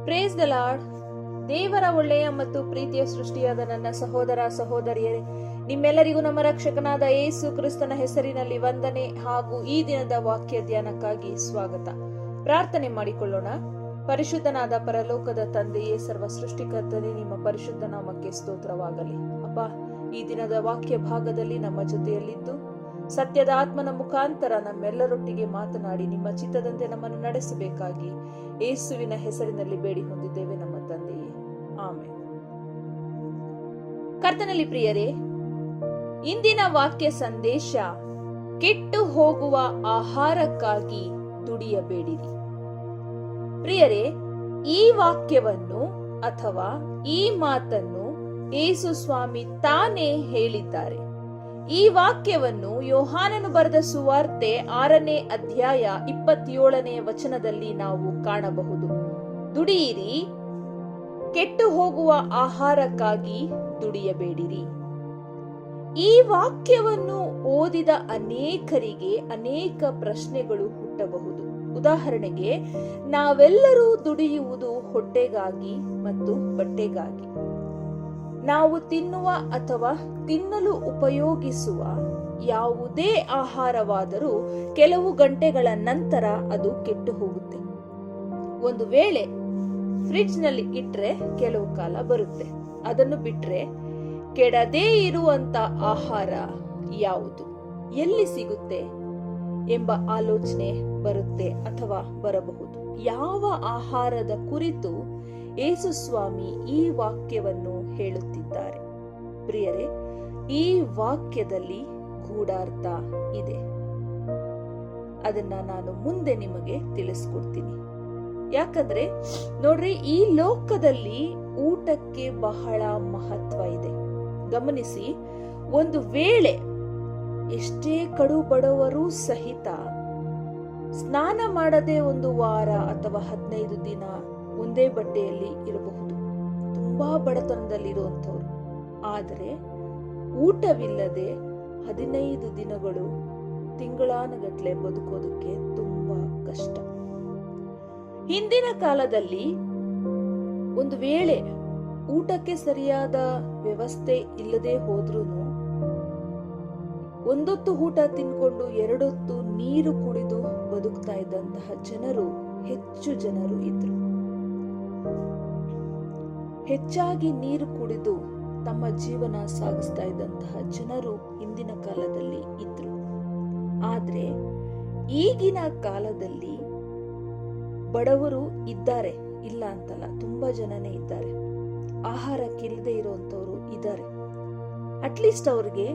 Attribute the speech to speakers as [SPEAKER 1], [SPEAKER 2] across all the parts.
[SPEAKER 1] Praise the lord. ದೇವರ ಒಳ್ಳೆಯ ಮತ್ತು ಪ್ರೀತಿಯ ಸೃಷ್ಟಿಯಾದ ನನ್ನ ಸಹೋದರ ಸಹೋದರಿಯರೇ, ನಿಮ್ಮೆಲ್ಲರಿಗೂ ನಮ್ಮ ರಕ್ಷಕನಾದ ಯೇಸು ಕ್ರಿಸ್ತನ ಹೆಸರಿನಲ್ಲಿ ವಂದನೆ ಹಾಗೂ ಈ ದಿನದ ವಾಕ್ಯ ಧ್ಯಾನಕ್ಕಾಗಿ ಸ್ವಾಗತ. ಪ್ರಾರ್ಥನೆ ಮಾಡಿಕೊಳ್ಳೋಣ. ಪರಿಶುದ್ಧನಾದ ಪರಲೋಕದ ತಂದೆಯೇ, ಸರ್ವ ಸೃಷ್ಟಿಕರ್ತನೇ, ನಿಮ್ಮ ಪರಿಶುದ್ಧ ನಾಮಕ್ಕೆ ಸ್ತೋತ್ರವಾಗಲಿ. ಅಪ್ಪ, ಈ ದಿನದ ವಾಕ್ಯ ಭಾಗದಲ್ಲಿ ನಮ್ಮ ಜೊತೆಯಲ್ಲಿದ್ದು ಸತ್ಯದ ಆತ್ಮನ ಮುಖಾಂತರ ನಮ್ಮೆಲ್ಲರೊಟ್ಟಿಗೆ ಮಾತನಾಡಿ ನಿಮ್ಮ ಚಿತ್ತದಂತೆ ನಮ್ಮನ್ನು ನಡೆಸಬೇಕಾಗಿ ಯೇಸುವಿನ ಹೆಸರಿನಲ್ಲಿ ಬೇಡಿ ಹೊಂದಿದ್ದೇವೆ ನಮ್ಮ ತಂದೆಯೇ, ಆಮೆನ್. ಕರ್ತನಲ್ಲಿ ಪ್ರಿಯರೇ, ಇಂದಿನ ವಾಕ್ಯ ಸಂದೇಶ ಕೆಟ್ಟು ಹೋಗುವ ಆಹಾರಕ್ಕಾಗಿ ದುಡಿಯಬೇಡಿರಿ. ಪ್ರಿಯರೇ, ಈ ವಾಕ್ಯವನ್ನು ಅಥವಾ ಈ ಮಾತನ್ನು ಯೇಸು ಸ್ವಾಮಿ ತಾನೇ ಹೇಳಿದ್ದಾರೆ. ಈ ವಾಕ್ಯವನ್ನು ಯೋಹಾನನು ಬರೆದ ಸುವಾರ್ತೆ 6ನೇ ಅಧ್ಯಾಯ 27ನೇ ವಚನದಲ್ಲಿ ನಾವು ಕಾಣಬಹುದು. ದುಡಿಯಿರಿ, ಕೆಟ್ಟು ಹೋಗುವ ಆಹಾರಕ್ಕಾಗಿ ದುಡಿಯಬೇಡಿರಿ. ಈ ವಾಕ್ಯವನ್ನು ಓದಿದ ಅನೇಕರಿಗೆ ಅನೇಕ ಪ್ರಶ್ನೆಗಳು ಹುಟ್ಟಬಹುದು. ಉದಾಹರಣೆಗೆ, ನಾವೆಲ್ಲರೂ ದುಡಿಯುವುದು ಹೊಟ್ಟೆಗಾಗಿ ಮತ್ತು ಬಟ್ಟೆಗಾಗಿ. ನಾವು ತಿನ್ನುವ ಅಥವಾ ತಿನ್ನಲು ಉಪಯೋಗಿಸುವ ಯಾವುದೇ ಆಹಾರವಾದರೂ ಕೆಲವು ಗಂಟೆಗಳ ನಂತರ ಅದು ಕೆಟ್ಟು ಹೋಗುತ್ತೆ. ಒಂದು ವೇಳೆ ಫ್ರಿಡ್ಜ್ ನಲ್ಲಿ ಇಟ್ರೆ ಕೆಲವು ಕಾಲ ಬರುತ್ತೆ. ಅದನ್ನು ಬಿಟ್ರೆ ಕೆಡದೇ ಇರುವಂತ ಆಹಾರ ಯಾವುದು, ಎಲ್ಲಿ ಸಿಗುತ್ತೆ ಎಂಬ ಆಲೋಚನೆ ಬರುತ್ತೆ ಅಥವಾ ಬರಬಹುದು. ಯಾವ ಆಹಾರದ ಕುರಿತು ಯೇಸು ಸ್ವಾಮಿ ಈ ವಾಕ್ಯವನ್ನು ಹೇಳುತ್ತಿದ್ದಾರೆ? ಪ್ರಿಯರೇ, ಈ ವಾಕ್ಯದಲ್ಲಿ ಗೂಢಾರ್ಥ ಇದೆ. ಅದನ್ನ ನಾನು ಮುಂದೆ ನಿಮಗೆ ತಿಳಿಸ್ಕೊಡ್ತೀನಿ. ಯಾಕಂದ್ರೆ ನೋಡ್ರಿ, ಈ ಲೋಕದಲ್ಲಿ ಊಟಕ್ಕೆ ಬಹಳ ಮಹತ್ವ ಇದೆ. ಗಮನಿಸಿ, ಒಂದು ವೇಳೆ ಎಷ್ಟೇ ಕಡು ಬಡವರು ಸಹಿತ ಸ್ನಾನ ಮಾಡದೆ ಒಂದು ವಾರ ಅಥವಾ 15 ದಿನ ಒಂದೇ ಬಟ್ಟೆಯಲ್ಲಿ ಇರಬಹುದು, ತುಂಬಾ ಬಡತನದಲ್ಲಿರುವಂಥವ್ರು. ಆದರೆ ಊಟವಿಲ್ಲದೆ 15 ದಿನಗಳು, ತಿಂಗಳಾನುಗಟ್ಲೆ ಬದುಕೋದಕ್ಕೆ ತುಂಬಾ ಕಷ್ಟ. ಹಿಂದಿನ ಕಾಲದಲ್ಲಿ ಒಂದು ವೇಳೆ ಊಟಕ್ಕೆ ಸರಿಯಾದ ವ್ಯವಸ್ಥೆ ಇಲ್ಲದೆ ಹೋದ್ರೂನು ಒಂದೊತ್ತು ಊಟ ತಿನ್ಕೊಂಡು 2 ಹೊತ್ತು ನೀರು ಕುಡಿದು ಬದುಕ್ತಾ ಇದ್ದಂತಹ ಜನರು ಹೆಚ್ಚು ಜನರು ಇದ್ರು. ಹೆಚ್ಚಾಗಿ ನೀರು ಕುಡಿದು ತಮ್ಮ ಜೀವನ ಸಾಗಿಸ್ತಾ ಇದ್ದಂತಹ ಜನರು ಹಿಂದಿನ ಕಾಲದಲ್ಲಿ ಇದ್ರು. ಆದ್ರೆ ಈಗಿನ ಕಾಲದಲ್ಲಿ ಬಡವರು ಇದ್ದಾರೆ, ಇಲ್ಲ ಅಂತಲ್ಲ, ತುಂಬಾ ಜನನೇ ಇದ್ದಾರೆ. ಆಹಾರಕ್ಕಿಲ್ಲದೆ ಇರುವಂತವ್ರು ಇದ್ದಾರೆ. ಅಟ್ಲೀಸ್ಟ್ ಅವ್ರಿಗೆ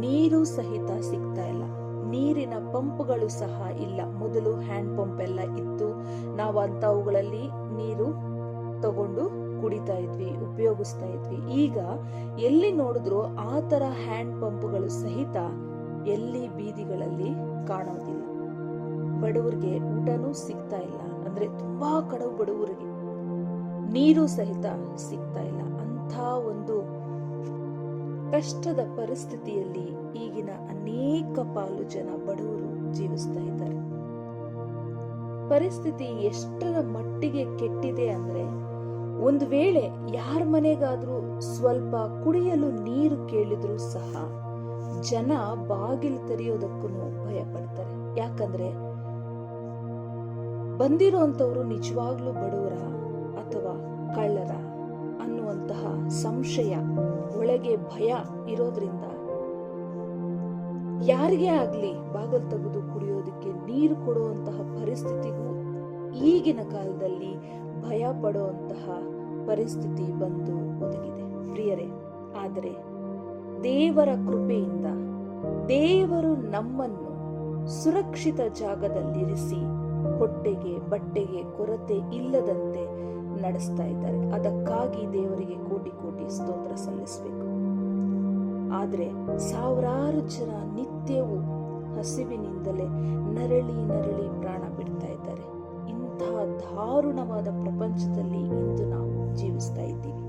[SPEAKER 1] ನೀರು ಸಹಿತ ಸಿಗ್ತಾ ಇಲ್ಲ. ನೀರಿನ ಪಂಪ್ಗಳು ಸಹ ಇಲ್ಲ. ಮೊದಲು ಹ್ಯಾಂಡ್ ಪಂಪ್ ಎಲ್ಲ ಇತ್ತು. ನಾವು ಅಂತವುಗಳಲ್ಲಿ ನೀರು ತಗೊಂಡು ಕುಡಿತಾ ಇದ್ವಿ, ಉಪಯೋಗಿಸ್ತಾ ಇದ್ವಿ. ಈಗ ಎಲ್ಲಿ ನೋಡಿದ್ರು ಆ ತರ ಹ್ಯಾಂಡ್ ಪಂಪ್ಗಳು ಸಹಿತ ಎಲ್ಲಿ ಬೀದಿಗಳಲ್ಲಿ ಕಾಣೋದಿಲ್ಲ. ಬಡವರಿಗೆ ಊಟನೂ ಸಿಗ್ತಾ ಇಲ್ಲ. ಅಂದ್ರೆ ತುಂಬಾ ಕಡವು ಬಡವರಿಗೆ ನೀರು ಸಹಿತ ಸಿಗ್ತಾ ಇಲ್ಲ. ಅಂತ ಒಂದು ಕಷ್ಟದ ಪರಿಸ್ಥಿತಿಯಲ್ಲಿ ಈಗಿನ ಅನೇಕ ಪಾಲು ಜನ ಬಡವರು ಜೀವಿಸ್ತಾ ಇದ್ದಾರೆ. ಪರಿಸ್ಥಿತಿ ಎಷ್ಟರ ಮಟ್ಟಿಗೆ ಕೆಟ್ಟಿದೆ ಅಂದ್ರೆ, ಒಂದು ವೇಳೆ ಯಾರ ಮನೆಗಾದ್ರೂ ಸ್ವಲ್ಪ ಕುಡಿಯಲು ನೀರು ಕೇಳಿದ್ರು ಸಹ ಜನ ಬಾಗಿಲು ತೆರೆಯೋದಕ್ಕೂ ಭಯ ಪಡ್ತಾರೆ. ಯಾಕಂದ್ರೆ ಬಂದಿರುವಂತವ್ರು ನಿಜವಾಗ್ಲೂ ಬಡವರ ಅಥವಾ ಕಳ್ಳರ ಅನ್ನುವಂತಹ ಸಂಶಯ, ಒಳಗೆ ಭಯ ಇರೋದ್ರಿಂದ ಯಾರಿಗೇ ಆಗ್ಲಿ ಬಾಗಿಲು ತೆಗೆದು ಕುಡಿಯೋದಕ್ಕೆ ನೀರು ಕೊಡುವಂತಹ ಪರಿಸ್ಥಿತಿಗೂ ಈಗಿನ ಕಾಲದಲ್ಲಿ ಭಯ ಪಡುವಂತಹ ಪರಿಸ್ಥಿತಿ ಬಂದು ಒದಗಿದೆ. ಪ್ರಿಯರೇ, ಆದರೆ ದೇವರ ಕೃಪೆಯಿಂದ ದೇವರು ನಮ್ಮನ್ನು ಸುರಕ್ಷಿತ ಜಾಗದಲ್ಲಿರಿಸಿ ಹೊಟ್ಟೆಗೆ ಬಟ್ಟೆಗೆ ಕೊರತೆ ಇಲ್ಲದಂತೆ ನಡೆಸ್ತಾ ಇದ್ದಾರೆ. ಅದಕ್ಕಾಗಿ ದೇವರಿಗೆ ಕೋಟಿ ಕೋಟಿ ಸ್ತೋತ್ರ ಸಲ್ಲಿಸಬೇಕು. ಆದ್ರೆ ಸಾವಿರಾರು ಜನ ನಿತ್ಯವೂ ಹಸಿವಿನಿಂದಲೇ ನರಳಿ ನರಳಿ ಪ್ರಾಣ ಬಿಡ್ತಾ ಇದ್ದಾರೆ. ಇಂತಹ ದಾರುಣವಾದ ಪ್ರಪಂಚದಲ್ಲಿ ಇಂದು ನಾವು ಜೀವಿಸ್ತಾ ಇದ್ದೀವಿ.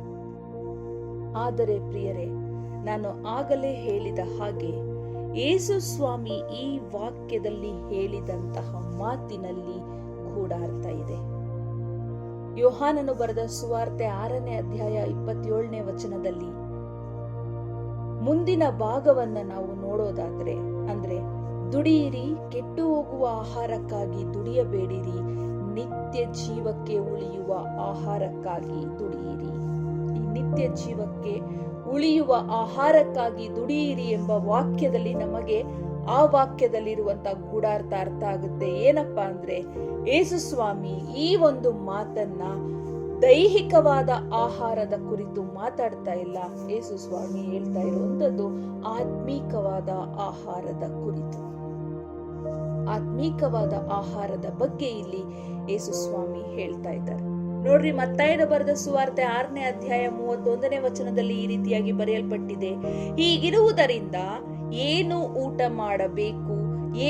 [SPEAKER 1] ಆದರೆ ಪ್ರಿಯರೇ, ನಾನು ಆಗಲೇ ಹೇಳಿದ ಹಾಗೆ ಯೇಸು ಸ್ವಾಮಿ ಈ ವಾಕ್ಯದಲ್ಲಿ ಹೇಳಿದಂತಹ ಮಾತಿನಲ್ಲಿ ಗೂಢಾರ್ಥ ಇದೆ. ಯೋಹಾನನು ಬರೆದ ಸುವಾರ್ತೆ 6ನೇ ಅಧ್ಯಾಯ 27ನೇ ವಚನದಲ್ಲಿ ಮುಂದಿನ ಭಾಗವನ್ನ ನಾವು ನೋಡೋದಾದ್ರೆ, ಅಂದ್ರೆ ದುಡಿಯಿರಿ, ಕೆಟ್ಟು ಹೋಗುವ ಆಹಾರಕ್ಕಾಗಿ ದುಡಿಯಬೇಡಿರಿ, ನಿತ್ಯ ಜೀವಕ್ಕೆ ಉಳಿಯುವ ಆಹಾರಕ್ಕಾಗಿ ದುಡಿಯಿರಿ. ಈ ನಿತ್ಯ ಜೀವಕ್ಕೆ ಉಳಿಯುವ ಆಹಾರಕ್ಕಾಗಿ ದುಡಿಯಿರಿ ಎಂಬ ವಾಕ್ಯದಲ್ಲಿ ನಮಗೆ ಆ ವಾಕ್ಯದಲ್ಲಿರುವಂತಹ ಗೂಢಾರ್ಥ ಅರ್ಥ ಆಗುತ್ತೆ. ಏನಪ್ಪಾ ಅಂದ್ರೆ, ಯೇಸು ಸ್ವಾಮಿ ಈ ಒಂದು ಮಾತನ್ನ ದೈಹಿಕವಾದ ಆಹಾರದ ಕುರಿತು ಮಾತಾಡ್ತಾ ಇಲ್ಲ. ಯೇಸು ಸ್ವಾಮಿ ಹೇಳ್ತಾ ಇರುವಂತದ್ದು ಆತ್ಮೀಕವಾದ ಆಹಾರದ ಕುರಿತು. ಆತ್ಮೀಕವಾದ ಆಹಾರದ ಬಗ್ಗೆ ಇಲ್ಲಿ ಯೇಸು ಸ್ವಾಮಿ ಹೇಳ್ತಾ ಇದ್ದಾರೆ. ನೋಡ್ರಿ, ಮತ್ತಾಯನು ಬರೆದ ಸುವಾರ್ತೆ 6ನೇ ಅಧ್ಯಾಯ 31ನೇ ವಚನದಲ್ಲಿ ಈ ರೀತಿಯಾಗಿ ಬರೆಯಲ್ಪಟ್ಟಿದೆ, ಹೀಗಿರುವುದರಿಂದ ಏನು ಊಟ ಮಾಡಬೇಕು,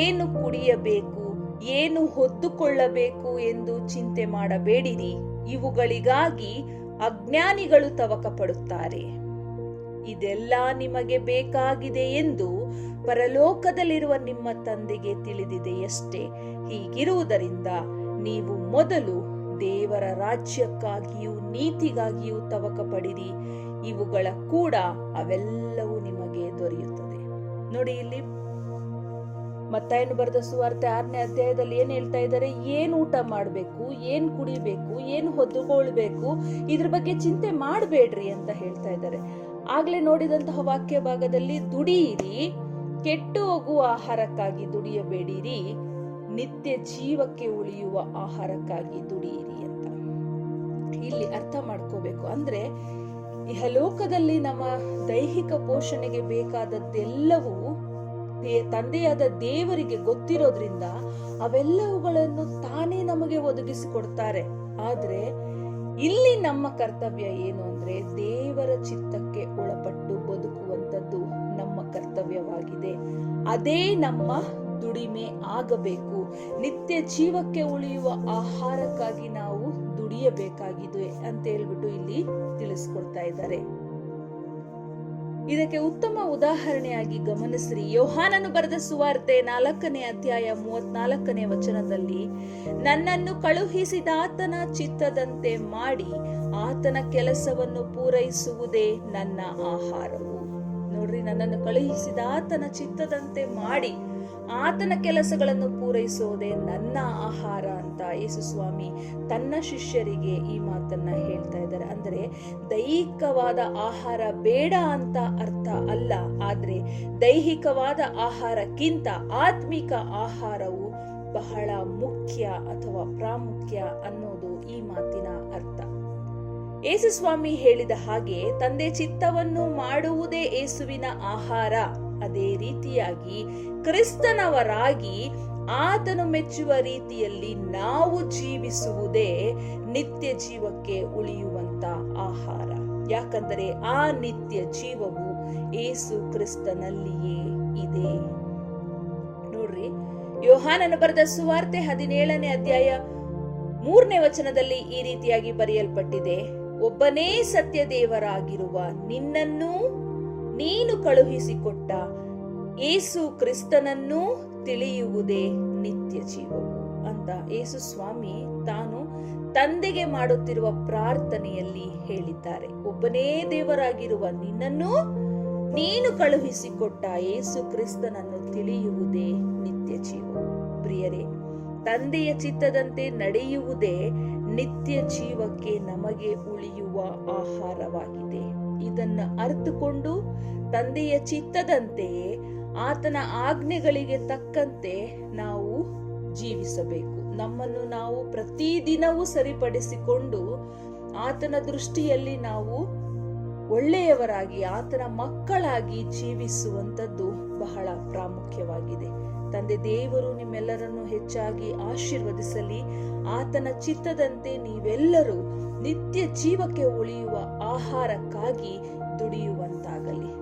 [SPEAKER 1] ಏನು ಕುಡಿಯಬೇಕು, ಏನು ಹೊದ್ದುಕೊಳ್ಳಬೇಕು ಎಂದು ಚಿಂತೆ ಮಾಡಬೇಡಿರಿ, ಇವುಗಳಿಗಾಗಿ ಅಜ್ಞಾನಿಗಳು ತವಕ ಪಡುತ್ತಾರೆ. ಇದೆಲ್ಲ ನಿಮಗೆ ಬೇಕಾಗಿದೆ ಎಂದು ಪರಲೋಕದಲ್ಲಿರುವ ನಿಮ್ಮ ತಂದೆಗೆ ತಿಳಿದಿದೆಯಷ್ಟೇ. ಹೀಗಿರುವುದರಿಂದ ನೀವು ಮೊದಲು ದೇವರ ರಾಜ್ಯಕ್ಕಾಗಿಯೂ ನೀತಿಗಾಗಿಯೂ ತವಕ ಪಡಿರಿ, ಇವುಗಳ ಕೂಡ ಅವೆಲ್ಲವೂ ನಿಮಗೆ ದೊರೆಯುತ್ತದೆ. ನೋಡಿ, ಇಲ್ಲಿ ಮತ್ತಾಯನು ಬರೆದ ಸುವಾರ್ತೆ 6ನೇ ಅಧ್ಯಾಯದಲ್ಲಿ ಏನ್ ಹೇಳ್ತಾ ಇದ್ದಾರೆ, ಏನ್ ಊಟ ಮಾಡ್ಬೇಕು, ಏನ್ ಕುಡಿಬೇಕು, ಏನ್ ಹೊದ್ದುಕೊಳ್ಬೇಕು, ಇದ್ರ ಬಗ್ಗೆ ಚಿಂತೆ ಮಾಡಬೇಡ್ರಿ ಅಂತ ಹೇಳ್ತಾ ಇದ್ದಾರೆ. ಆಗ್ಲೇ ನೋಡಿದಂತಹ ವಾಕ್ಯ ಭಾಗದಲ್ಲಿ ದುಡಿಯಿರಿ, ಕೆಟ್ಟು ಹೋಗುವ ಆಹಾರಕ್ಕಾಗಿ ದುಡಿಯಬೇಡಿರಿ, ನಿತ್ಯ ಜೀವಕ್ಕೆ ಉಳಿಯುವ ಆಹಾರಕ್ಕಾಗಿ ದುಡಿಯಿರಿ ಅಂತ ಇಲ್ಲಿ ಅರ್ಥ ಮಾಡ್ಕೋಬೇಕು. ಅಂದ್ರೆ ಇಹಲೋಕದಲ್ಲಿ ನಮ್ಮ ದೈಹಿಕ ಪೋಷಣೆಗೆ ಬೇಕಾದದ್ದೆಲ್ಲವೂ ತಂದೆಯಾದ ದೇವರಿಗೆ ಗೊತ್ತಿರೋದ್ರಿಂದ ಅವೆಲ್ಲವುಗಳನ್ನು ತಾನೇ ನಮಗೆ ಒದಗಿಸಿಕೊಡ್ತಾರೆ. ಆದ್ರೆ ಇಲ್ಲಿ ನಮ್ಮ ಕರ್ತವ್ಯ ಏನು ಅಂದ್ರೆ, ದೇವರ ಚಿತ್ತಕ್ಕೆ ಒಳಪಟ್ಟು ಬದುಕುವಂತದ್ದು ನಮ್ಮ ಕರ್ತವ್ಯವಾಗಿದೆ. ಅದೇ ನಮ್ಮ ದುಡಿಮೆ ಆಗಬೇಕು. ನಿತ್ಯ ಜೀವಕ್ಕೆ ಉಳಿಯುವ ಆಹಾರಕ್ಕಾಗಿ ನಾವು ದುಡಿಯಬೇಕಾಗಿದೆ ಅಂತ ಹೇಳ್ಬಿಟ್ಟು ಇಲ್ಲಿ ತಿಳಿಸ್ಕೊಡ್ತಾ ಇದ್ದಾರೆ. ಇದಕ್ಕೆ ಉತ್ತಮ ಉದಾಹರಣೆಯಾಗಿ ಗಮನಿಸ್ರಿ, ಯೋಹಾನನು ಬರೆದ ಸುವಾರ್ತೆ 4ನೇ ಅಧ್ಯಾಯ 34ನೇ ವಚನದಲ್ಲಿ, ನನ್ನನ್ನು ಕಳುಹಿಸಿದಾತನ ಚಿತ್ತದಂತೆ ಮಾಡಿ ಆತನ ಕೆಲಸವನ್ನು ಪೂರೈಸುವುದೇ ನನ್ನ ಆಹಾರವು. ನೋಡ್ರಿ, ನನ್ನನ್ನು ಕಳುಹಿಸಿದಾತನ ಚಿತ್ತದಂತೆ ಮಾಡಿ ಆತನ ಕೆಲಸಗಳನ್ನು ಪೂರೈಸುವುದೇ ನನ್ನ ಆಹಾರ ಅಂತ ಯೇಸು ಸ್ವಾಮಿ ತನ್ನ ಶಿಷ್ಯರಿಗೆ ಈ ಮಾತನ್ನ ಹೇಳ್ತಾ ಇದ್ದಾರೆ. ಅಂದ್ರೆ ದೈಹಿಕವಾದ ಆಹಾರ ಬೇಡ ಅಂತ ಅರ್ಥ ಅಲ್ಲ, ಆದ್ರೆ ದೈಹಿಕವಾದ ಆಹಾರಕ್ಕಿಂತ ಆತ್ಮಿಕ ಆಹಾರವು ಬಹಳ ಮುಖ್ಯ ಅಥವಾ ಪ್ರಾಮುಖ್ಯ ಅನ್ನೋದು ಈ ಮಾತಿನ ಅರ್ಥ. ಯೇಸು ಸ್ವಾಮಿ ಹೇಳಿದ ಹಾಗೆ ತಂದೆ ಚಿತ್ತವನ್ನು ಮಾಡುವುದೇ ಯೇಸುವಿನ ಆಹಾರ. ಅದೇ ರೀತಿಯಾಗಿ ಕ್ರಿಸ್ತನವರಾಗಿ ಆತನು ಮೆಚ್ಚುವ ರೀತಿಯಲ್ಲಿ ನಾವು ಜೀವಿಸುವುದೇ ನಿತ್ಯ ಜೀವಕ್ಕೆ ಉಳಿಯುವಂತ ಆಹಾರ. ಯಾಕಂದರೆ ಆ ನಿತ್ಯ ಜೀವವು ಯೇಸು ಕ್ರಿಸ್ತನಲ್ಲಿಯೇ ಇದೆ. ನೋಡ್ರಿ, ಯೋಹಾನನು ಬರೆದ ಸುವಾರ್ತೆ 17ನೇ ಅಧ್ಯಾಯ 3ನೇ ವಚನದಲ್ಲಿ ಈ ರೀತಿಯಾಗಿ ಬರೆಯಲ್ಪಟ್ಟಿದೆ, ಒಬ್ಬನೇ ಸತ್ಯ ದೇವರಾಗಿರುವ ನಿನ್ನನ್ನು ನೀನು ಕಳುಹಿಸಿಕೊಟ್ಟ ಯೇಸು ಕ್ರಿಸ್ತನನ್ನು ತಿಳಿಯುವುದೇ ನಿತ್ಯ ಜೀವವು ಅಂತ ಯೇಸು ಸ್ವಾಮಿ ತಾನು ತಂದೆಗೆ ಮಾಡುತ್ತಿರುವ ಪ್ರಾರ್ಥನೆಯಲ್ಲಿ ಹೇಳಿದ್ದಾರೆ. ಒಬ್ಬನೇ ದೇವರಾಗಿರುವ ನಿನ್ನನ್ನು ನೀನು ಕಳುಹಿಸಿಕೊಟ್ಟ ಯೇಸು ಕ್ರಿಸ್ತನನ್ನು ತಿಳಿಯುವುದೇ ನಿತ್ಯ ಜೀವವು. ಪ್ರಿಯರೇ, ತಂದೆಯ ಚಿತ್ತದಂತೆ ನಡೆಯುವುದೇ ನಿತ್ಯ ಜೀವಕ್ಕೆ ನಮಗೆ ಉಳಿಯುವ ಆಹಾರವಾಗಿದೆ. ಇದನ್ನು ಅರ್ಥಕೊಂಡು ತಂದೆಯ ಚಿತ್ತದಂತೆಯೇ ಆತನ ಆಜ್ಞೆಗಳಿಗೆ ತಕ್ಕಂತೆ ನಾವು ಜೀವಿಸಬೇಕು. ನಮ್ಮನ್ನು ನಾವು ಪ್ರತಿದಿನವೂ ಸರಿಪಡಿಸಿಕೊಂಡು ಆತನ ದೃಷ್ಟಿಯಲ್ಲಿ ನಾವು ಒಳ್ಳೆಯವರಾಗಿ ಆತನ ಮಕ್ಕಳಾಗಿ ಜೀವಿಸುವಂತದ್ದು ಬಹಳ ಪ್ರಾಮುಖ್ಯವಾಗಿದೆ. ತಂದೆ ದೇವರು ನಿಮ್ಮೆಲ್ಲರನ್ನು ಹೆಚ್ಚಾಗಿ ಆಶೀರ್ವದಿಸಲಿ. ಆತನ ಚಿತ್ತದಂತೆ ನೀವೆಲ್ಲರೂ ನಿತ್ಯ ಜೀವಕ್ಕೆ ಉಳಿಯುವ ಆಹಾರಕ್ಕಾಗಿ ದುಡಿಯುವಂತಾಗಲಿ.